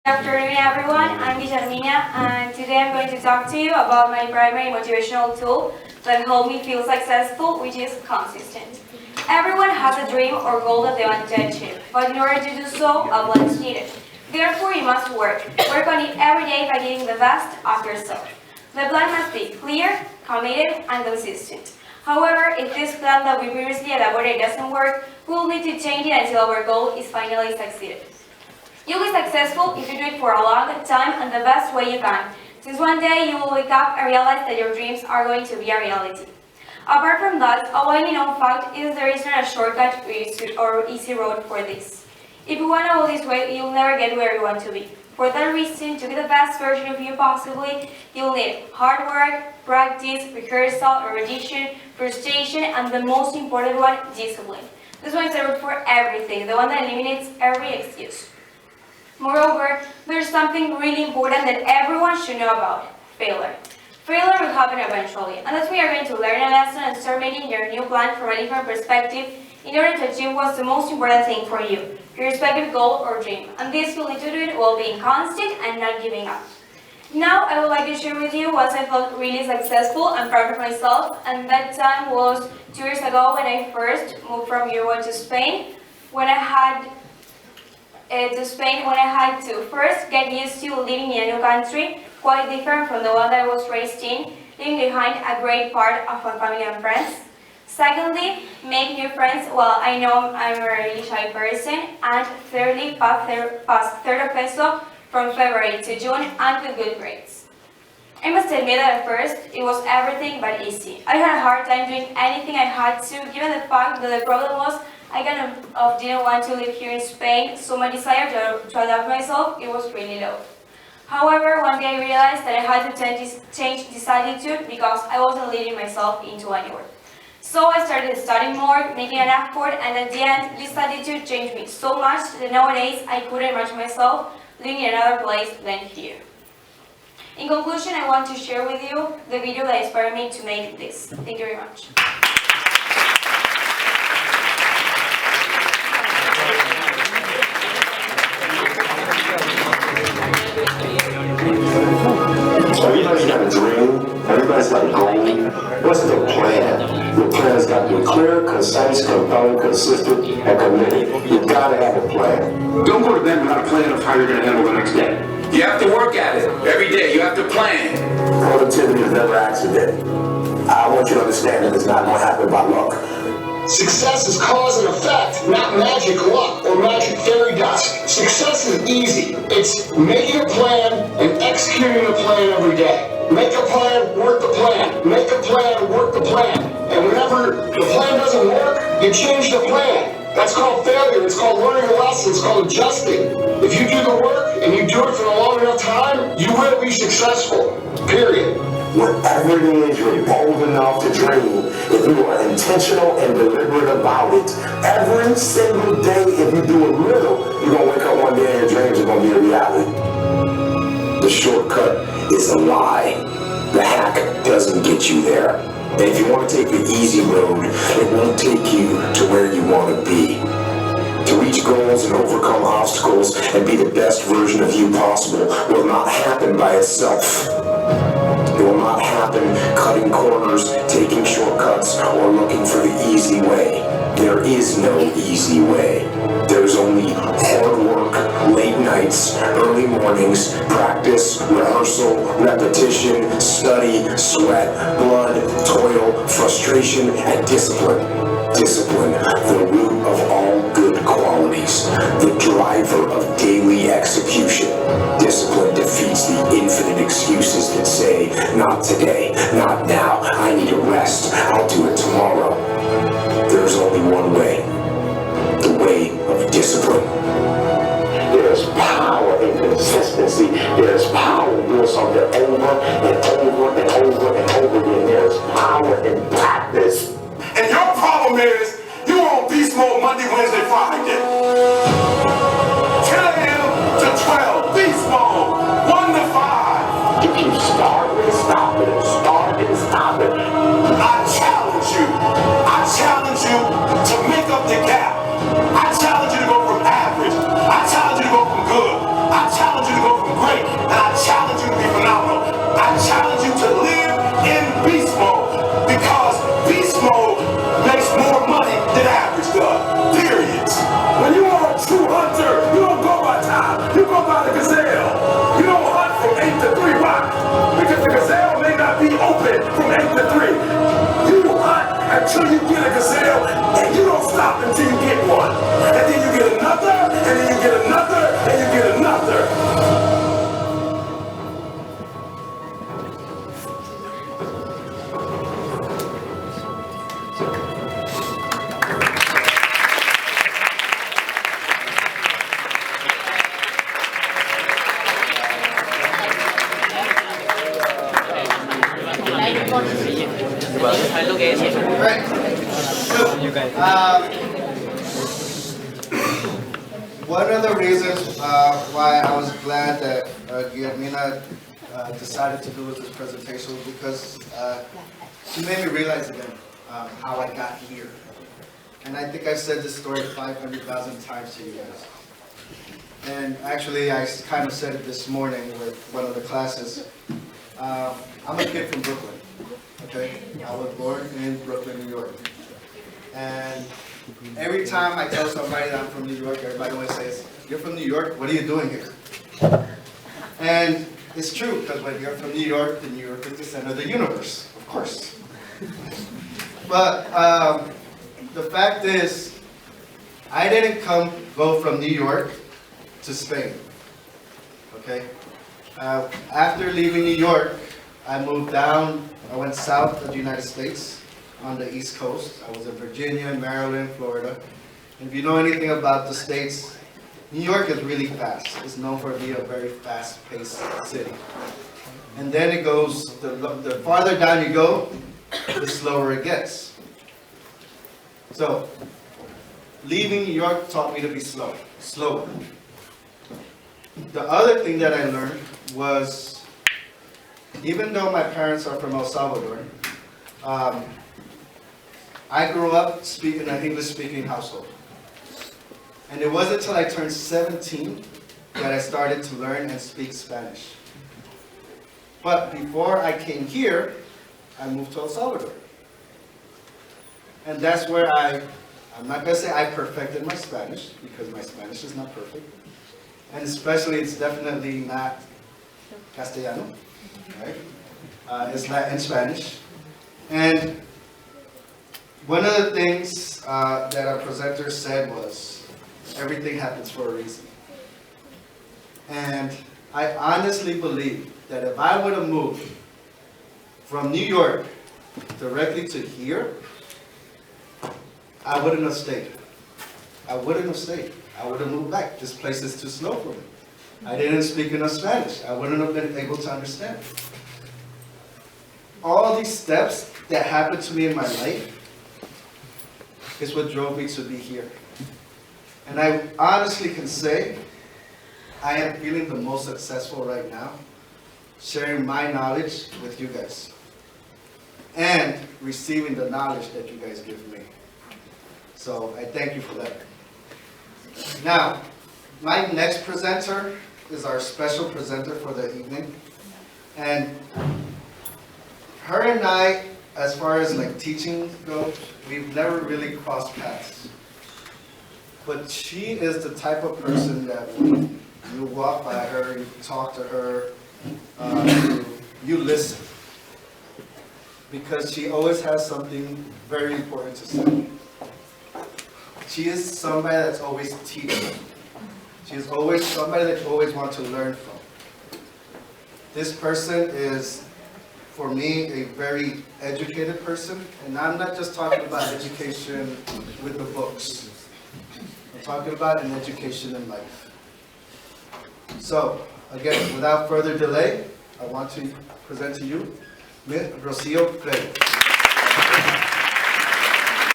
Good afternoon, everyone. I'm Guillermina, and today I'm going to talk to you about my primary motivational tool that helped me feel successful, which is consistent. Everyone has a dream or goal that they want to achieve, but in order to do so, a plan is needed. Therefore, you must work on it every day by giving the best of yourself. The plan must be clear, committed, and consistent. However, if this plan that we previously elaborated doesn't work, we will need to change it until our goal is finally succeeded. You'll be successful if you do it for a long time and the best way you can, since one day you will wake up and realize that your dreams are going to be a reality. Apart from that, a widely known fact is there isn't a shortcut or easy road for this. If you want to go this way, you'll never get where you want to be. For that reason, to be the best version of you possibly, you'll need hard work, practice, rehearsal, repetition, frustration, and the most important one, discipline. This one is the root for everything, the one that eliminates every excuse. Moreover, there's something really important that everyone should know about: failure. Failure will happen eventually, and that's why you're going to learn a lesson and start making your new plan from a different perspective in order to achieve what's the most important thing for you, your respective goal or dream. And this you'll need to do it while being constant and not giving up. Now, I would like to share with you what I felt really successful and proud of myself, and that time was 2 years ago when I first moved from Uruguay to Spain, when I had to first get used to living in a new country, quite different from the one that I was raised in, leaving behind a great part of my family and friends. Secondly, make new friends. Well, I know I'm a really shy person. And thirdly, pass third of ESO from February to June and with good grades. I must admit that at first, it was everything but easy. I had a hard time doing anything I had to, given the fact that the problem was I kind of didn't want to live here in Spain, so my desire to adapt myself, it was really low. However, one day I realized that I had to change this attitude because I wasn't leading myself into anywhere. So I started studying more, making an effort, and at the end, this attitude changed me so much that nowadays I couldn't imagine myself living in another place than here. In conclusion, I want to share with you the video that inspired me to make this. Thank you very much. Everybody's got a dream, everybody's got a goal. What's the plan? Your plan has got to be clear, concise, compelling, consistent, and committed. You've got to have a plan. Don't go to bed without a plan of how you're going to handle the next day. You have to work at it every day. You have to plan. Productivity is never accident. I want you to understand that it's not going to happen by luck. Success is cause and effect, not magic luck or magic fairy dust. Success is easy. It's making a plan and executing the plan every day. Make a plan, work the plan. Make a plan, work the plan. And whenever the plan doesn't work, you change the plan. That's called failure. It's called learning a lesson. It's called adjusting. If you do the work and you do it for a long enough time, you will be successful. Period. Whatever it is you're bold enough to dream, if you are intentional and deliberate about it, every single day, if you do a little, you're going to wake up one day and your dreams are going to be a reality. The shortcut is a lie. The hack doesn't get you there. And if you want to take the easy road, it won't take you to where you want to be. To reach goals and overcome obstacles and be the best version of you possible will not happen by itself. It will not happen cutting corners, taking shortcuts, or looking for the easy way. There is no easy way. There's only hard work, late nights, early mornings, practice, rehearsal, repetition, study, sweat, blood, toil, frustration, and discipline. Discipline, the root of all good qualities, the driver of daily execution. Discipline defeats the infinite excuses that say, not today, not now, I need a rest, I'll do it tomorrow. There's only one way, the way of discipline. There's power in consistency. There's power in doing something over and over and over and over again. There's power in practice. And your problem is, you on beast mode Monday, Wednesday, Friday. 10 a.m. to 12, beast mode, 1 to 5. If you start and stop it, and start and stop it. I challenge you to make up the gap. I challenge you to go from average. I challenge you to go from good. I challenge you to don't buy the gazelle. You don't hunt from 8 to 3. Why? Because the gazelle may not be open from 8 to 3. You hunt until you get a gazelle, and you don't stop until you get one. And then you get another, and then you get another, and you get another. Right. One of the reasons why I was glad that Guillermina decided to do this presentation was because she made me realize again how I got here. And I think I've said this story 500,000 times to you guys. And actually, I kind of said it this morning with one of the classes. I'm a kid from Brooklyn. Okay, I was born in Brooklyn, New York. And every time I tell somebody that I'm from New York, everybody always says, "You're from New York? What are you doing here?" And it's true, because when you're from New York is the center of the universe, of course. But the fact is, I didn't go from New York to Spain. Okay? After leaving New York, I moved down. I went south of the United States on the East Coast. I was in Virginia, Maryland, Florida. And if you know anything about the States, New York is really fast. It's known for being a very fast-paced city. And then it goes, the farther down you go, the slower it gets. So, leaving New York taught me to be slower. The other thing that I learned was, even though my parents are from El Salvador, I grew up in an English-speaking household. And it wasn't until I turned 17 that I started to learn and speak Spanish. But before I came here, I moved to El Salvador. And that's where I'm not going to say I perfected my Spanish, because my Spanish is not perfect. And especially, it's definitely not Castellano. Right? It's Latin Spanish. And one of the things that our presenter said was, everything happens for a reason. And I honestly believe that if I would have moved from New York directly to here, I wouldn't have stayed. I wouldn't have stayed. I would have moved back. This place is too slow for me. I didn't speak enough Spanish. I wouldn't have been able to understand. All these steps that happened to me in my life is what drove me to be here. And I honestly can say I am feeling the most successful right now, sharing my knowledge with you guys and receiving the knowledge that you guys give me. So I thank you for that. Now, my next presenter is our special presenter for the evening. And her and I, as far as like teaching goes, we've never really crossed paths. But she is the type of person that when you walk by her, you talk to her, you listen. Because she always has something very important to say. She is somebody that's always teaching. She is always somebody that you always want to learn from. This person is, for me, a very educated person. And I'm not just talking about education with the books. I'm talking about an education in life. So, again, without further delay, I want to present to you Ms. Rocio Breve.